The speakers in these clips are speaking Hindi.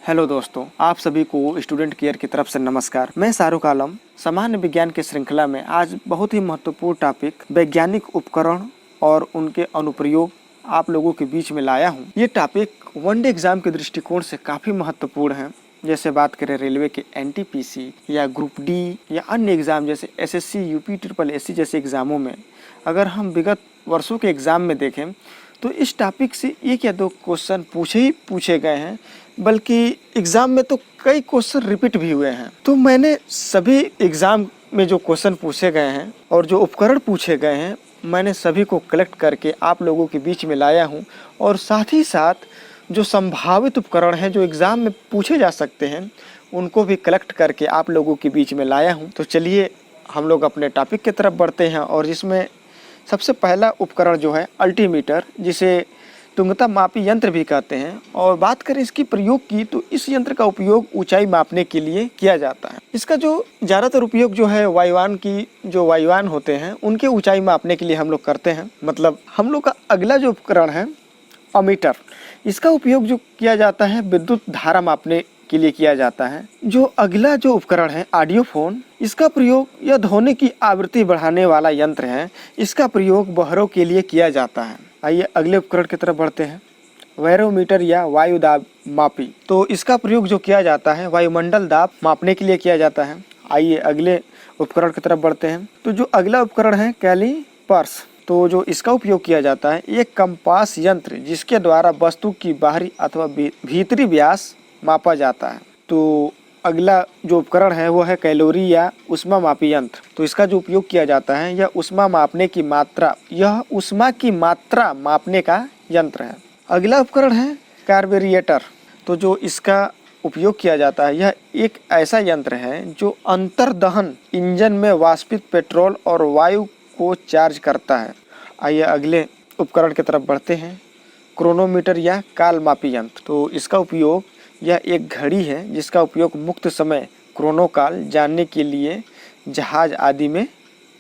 हेलो दोस्तों, आप सभी को स्टूडेंट केयर की तरफ से नमस्कार। मैं शाहरुख आलम सामान्य विज्ञान की श्रृंखला में आज बहुत ही महत्वपूर्ण टॉपिक वैज्ञानिक उपकरण और उनके अनुप्रयोग आप लोगों के बीच में लाया हूं। ये टॉपिक वनडे एग्जाम के दृष्टिकोण से काफ़ी महत्वपूर्ण है। जैसे बात करें रेलवे के एनटीपीसी या ग्रुप डी या अन्य एग्ज़ाम जैसे एसएससी, यूपी, ट्रिपल एससी जैसे एग्ज़ामों में अगर हम विगत वर्षों के एग्ज़ाम में देखें तो इस टॉपिक से एक या दो क्वेश्चन पूछे गए हैं, बल्कि एग्ज़ाम में तो कई क्वेश्चन रिपीट भी हुए हैं। तो मैंने सभी एग्ज़ाम में जो क्वेश्चन पूछे गए हैं और जो उपकरण पूछे गए हैं, मैंने सभी को कलेक्ट करके आप लोगों के बीच में लाया हूं। और साथ ही साथ जो संभावित उपकरण हैं जो एग्ज़ाम में पूछे जा सकते हैं, उनको भी कलेक्ट करके आप लोगों के बीच में लाया हूँ। तो चलिए हम लोग अपने टॉपिक की तरफ बढ़ते हैं। और जिसमें सबसे पहला उपकरण जो है अल्टीमीटर, जिसे तुंगता मापी यंत्र भी कहते हैं। और बात करें इसकी प्रयोग की तो इस यंत्र का उपयोग ऊंचाई मापने के लिए किया जाता है। इसका जो ज़्यादातर उपयोग जो है वायुयान होते हैं उनके ऊंचाई मापने के लिए हम लोग करते हैं। मतलब हम लोग का अगला जो उपकरण है अमीटर, इसका उपयोग जो किया जाता है विद्युत धारा मापने के लिए किया जाता है। जो अगला जो उपकरण है ऑडियोफोन, इसका प्रयोग यह ध्वनि की आवृत्ति बढ़ाने वाला यंत्र है। इसका प्रयोग बहरों के लिए किया जाता है। आइए अगले उपकरण की तरफ बढ़ते हैं, बैरोमीटर या वायु दाब मापी। तो इसका प्रयोग जो किया जाता है वायुमंडल दाब मापने के लिए किया जाता है। आइए अगले उपकरण की तरफ बढ़ते हैं। तो जो अगला उपकरण है कैलिपर्स, तो जो इसका उपयोग किया जाता है एक कंपास यंत्र जिसके द्वारा वस्तु की बाहरी अथवा भीतरी व्यास मापा जाता है। तो अगला जो उपकरण है वो है कैलोरी या उष्मा मापी यंत्र। तो इसका जो उपयोग किया जाता है यह उष्मा की मात्रा मापने का यंत्र है। अगला उपकरण है कार्बोरेटर। तो जो इसका उपयोग किया जाता है यह एक ऐसा यंत्र है जो अंतर्दहन इंजन में वाष्पित पेट्रोल और वायु को चार्ज करता है। आइए अगले उपकरण की तरफ बढ़ते हैं, क्रोनोमीटर या काल मापी यंत्र। तो इसका उपयोग यह एक घड़ी है जिसका उपयोग मुक्त समय क्रोनोकाल जानने के लिए जहाज आदि में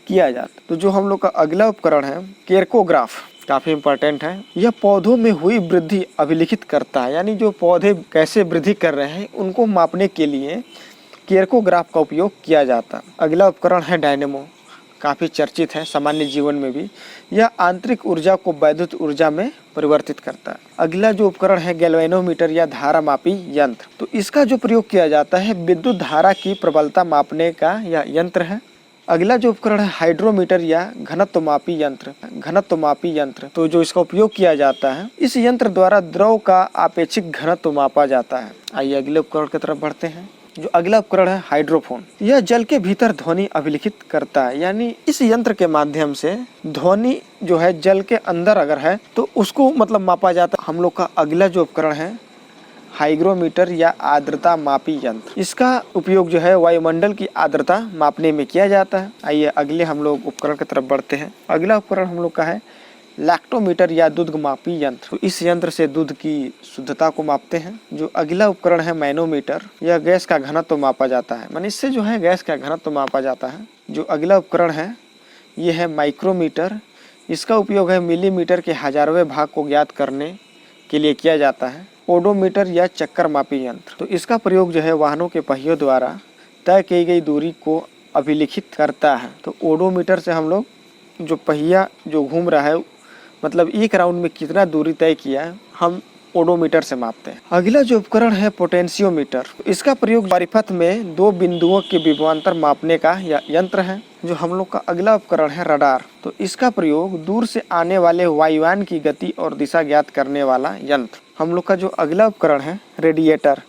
किया जाता है। तो जो हम लोग का अगला उपकरण है केरकोग्राफ, काफ़ी इम्पोर्टेंट है। यह पौधों में हुई वृद्धि अभिलिखित करता है, यानी जो पौधे कैसे वृद्धि कर रहे हैं उनको मापने के लिए केरकोग्राफ का उपयोग किया जाता है। अगला उपकरण है डायनेमो, काफ़ी चर्चित है सामान्य जीवन में भी। यह आंतरिक ऊर्जा को वैद्युत ऊर्जा में परिवर्तित करता है। अगला जो उपकरण है गैल्वेनोमीटर या धारा मापी यंत्र। तो इसका जो प्रयोग किया जाता है विद्युत धारा की प्रबलता मापने का यह यंत्र है। अगला जो उपकरण है हाइड्रोमीटर या घनत्व मापी यंत्र। तो जो इसका उपयोग किया जाता है इस यंत्र द्वारा द्रव का आपेक्षिक घनत्व मापा जाता है। आइए अगले उपकरण की तरफ बढ़ते हैं। जो अगला उपकरण है हाइड्रोफोन, यह जल के भीतर ध्वनि अभिलिखित करता है, यानी इस यंत्र के माध्यम से ध्वनि जो है जल के अंदर अगर है तो उसको मतलब मापा जाता है। हम लोग का अगला जो उपकरण है हाइग्रोमीटर या आर्द्रता मापी यंत्र। इसका उपयोग जो है वायुमंडल की आर्द्रता मापने में किया जाता है। आइए अगले हम लोग उपकरण की तरफ बढ़ते हैं। अगला उपकरण हम लोग का है लैक्टोमीटर या दूध मापी यंत्र। तो इस यंत्र से दूध की शुद्धता को मापते हैं। जो अगला उपकरण है मैनोमीटर, यह गैस का घनत्व मापा जाता है, माने इससे जो है गैस का घनत्व मापा जाता है। जो अगला उपकरण है ये है माइक्रोमीटर। इसका उपयोग है मिलीमीटर के हजारवें भाग को ज्ञात करने के लिए किया जाता है। ओडोमीटर या चक्कर मापी यंत्र, तो इसका प्रयोग जो है वाहनों के पहियों द्वारा तय की गई दूरी को अभिलिखित करता है। तो ओडोमीटर से हम लोग जो पहिया जो घूम रहा है मतलब एक राउंड में कितना दूरी तय किया है हम ओडोमीटर से मापते हैं। अगला जो उपकरण है पोटेंशियोमीटर, इसका प्रयोग परिपथ में दो बिंदुओं के विभवांतर मापने का यंत्र है। जो हम लोग का अगला उपकरण है रडार, तो इसका प्रयोग दूर से आने वाले वायुयान की गति और दिशा ज्ञात करने वाला यंत्र। हम लोग का जो अगला उपकरण है रेडिएटर,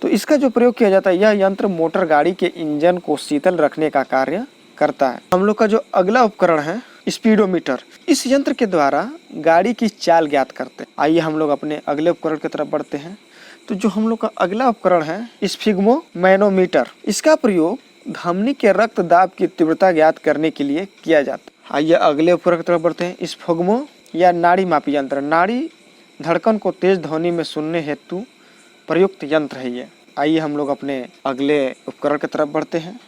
तो इसका जो प्रयोग किया जाता है यह यंत्र मोटर गाड़ी के इंजन को शीतल रखने का कार्य करता है। हम लोग का जो अगला उपकरण है स्पीडोमीटर, इस यंत्र के द्वारा गाड़ी की चाल ज्ञात करते हैं। आइए हम लोग अपने अगले उपकरण की तरफ बढ़ते हैं। तो जो हम लोग का अगला उपकरण है स्फिग्मोमैनोमीटर, इसका प्रयोग धमनी के रक्त दाब की तीव्रता ज्ञात करने के लिए किया जाता है। आइए अगले उपकरण की तरफ बढ़ते हैं। स्फिग्मो या नाड़ी मापी यंत्र, नाड़ी धड़कन को तेज ध्वनि में सुनने हेतु प्रयुक्त यंत्र है ये। आइए हम लोग अपने अगले उपकरण की तरफ बढ़ते हैं।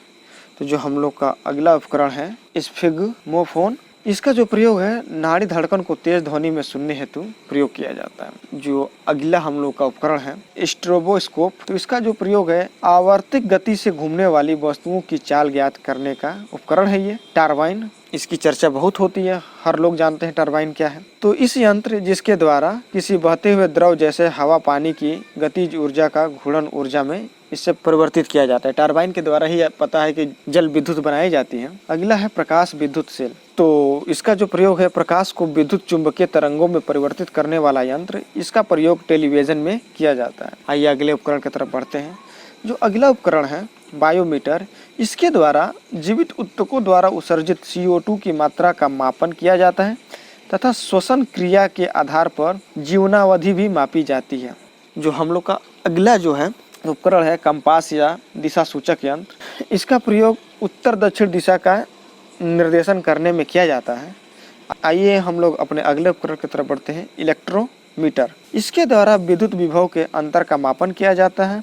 तो जो हम लोग का अगला उपकरण है स्फिग्मोफोन, इसका जो प्रयोग है नाड़ी धड़कन को तेज ध्वनि में सुनने हेतु प्रयोग किया जाता है। जो अगला हम लोग का उपकरण है स्ट्रोबोस्कोप, तो इसका जो प्रयोग है आवर्तिक गति से घूमने वाली वस्तुओं की चाल ज्ञात करने का उपकरण है ये। टरबाइन, इसकी चर्चा बहुत होती है, हर लोग जानते हैं टरबाइन क्या है। तो इस यंत्र जिसके द्वारा किसी बहते हुए द्रव जैसे हवा पानी की गतिज ऊर्जा का घूर्णन ऊर्जा में इससे परिवर्तित किया जाता है। टरबाइन के द्वारा ही पता है कि जल विद्युत बनाई जाती है। अगला है प्रकाश विद्युत सेल, तो इसका जो प्रयोग है प्रकाश को विद्युत चुंबकीय तरंगों में परिवर्तित करने वाला यंत्र। इसका प्रयोग टेलीविजन में किया जाता है। आइए अगले उपकरण की तरफ बढ़ते हैं। जो अगला उपकरण है बायोमीटर, इसके द्वारा जीवित ऊतकों द्वारा उत्सर्जित CO2 की मात्रा का मापन किया जाता है तथा श्वसन क्रिया के आधार पर जीवनावधि भी मापी जाती है। जो हम लोग का अगला जो है उपकरण है कंपास या दिशा सूचक यंत्र। इसका प्रयोग उत्तर दक्षिण दिशा का निर्देशन करने में किया जाता है। आइए हम लोग अपने अगले उपकरण की तरफ बढ़ते हैं इलेक्ट्रोमीटर। इसके द्वारा विद्युत विभव के अंतर का मापन किया जाता है।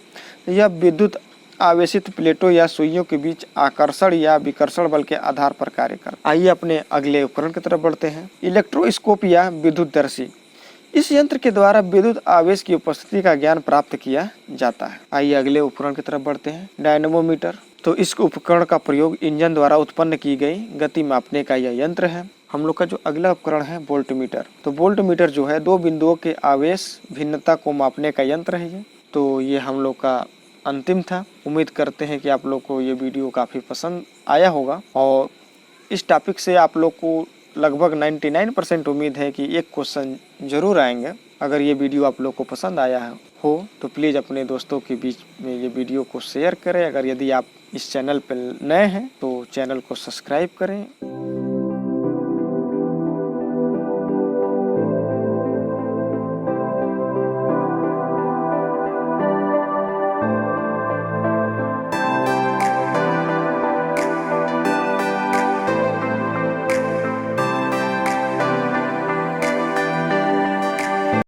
यह विद्युत आवेशित प्लेटों या सुइयों के बीच आकर्षण या विकर्षण बल के आधार पर कार्य करता है। आइए अपने अगले उपकरण की तरफ बढ़ते हैं इलेक्ट्रोस्कोप या विद्युतदर्शी। इस यंत्र के द्वारा विद्युत आवेश की उपस्थिति का ज्ञान प्राप्त किया जाता है। आइए अगले उपकरण की तरफ बढ़ते हैं डायनेमोमीटर। तो इस उपकरण का प्रयोग इंजन द्वारा उत्पन्न की गई गति मापने का यह यंत्र है। हम लोग का जो अगला उपकरण है वोल्टमीटर। तो वोल्टमीटर जो है दो बिंदुओं के आवेश भिन्नता को मापने का यंत्र है ये। तो ये हम लोग का अंतिम था। उम्मीद करते हैं कि आप लोग को ये वीडियो काफ़ी पसंद आया होगा और इस टॉपिक से आप लोग को लगभग 99% उम्मीद है कि एक क्वेश्चन जरूर आएंगे। अगर ये वीडियो आप लोग को पसंद आया हो तो प्लीज़ अपने दोस्तों के बीच में ये वीडियो को शेयर करें। अगर यदि आप इस चैनल पर नए हैं तो चैनल को सब्सक्राइब करें।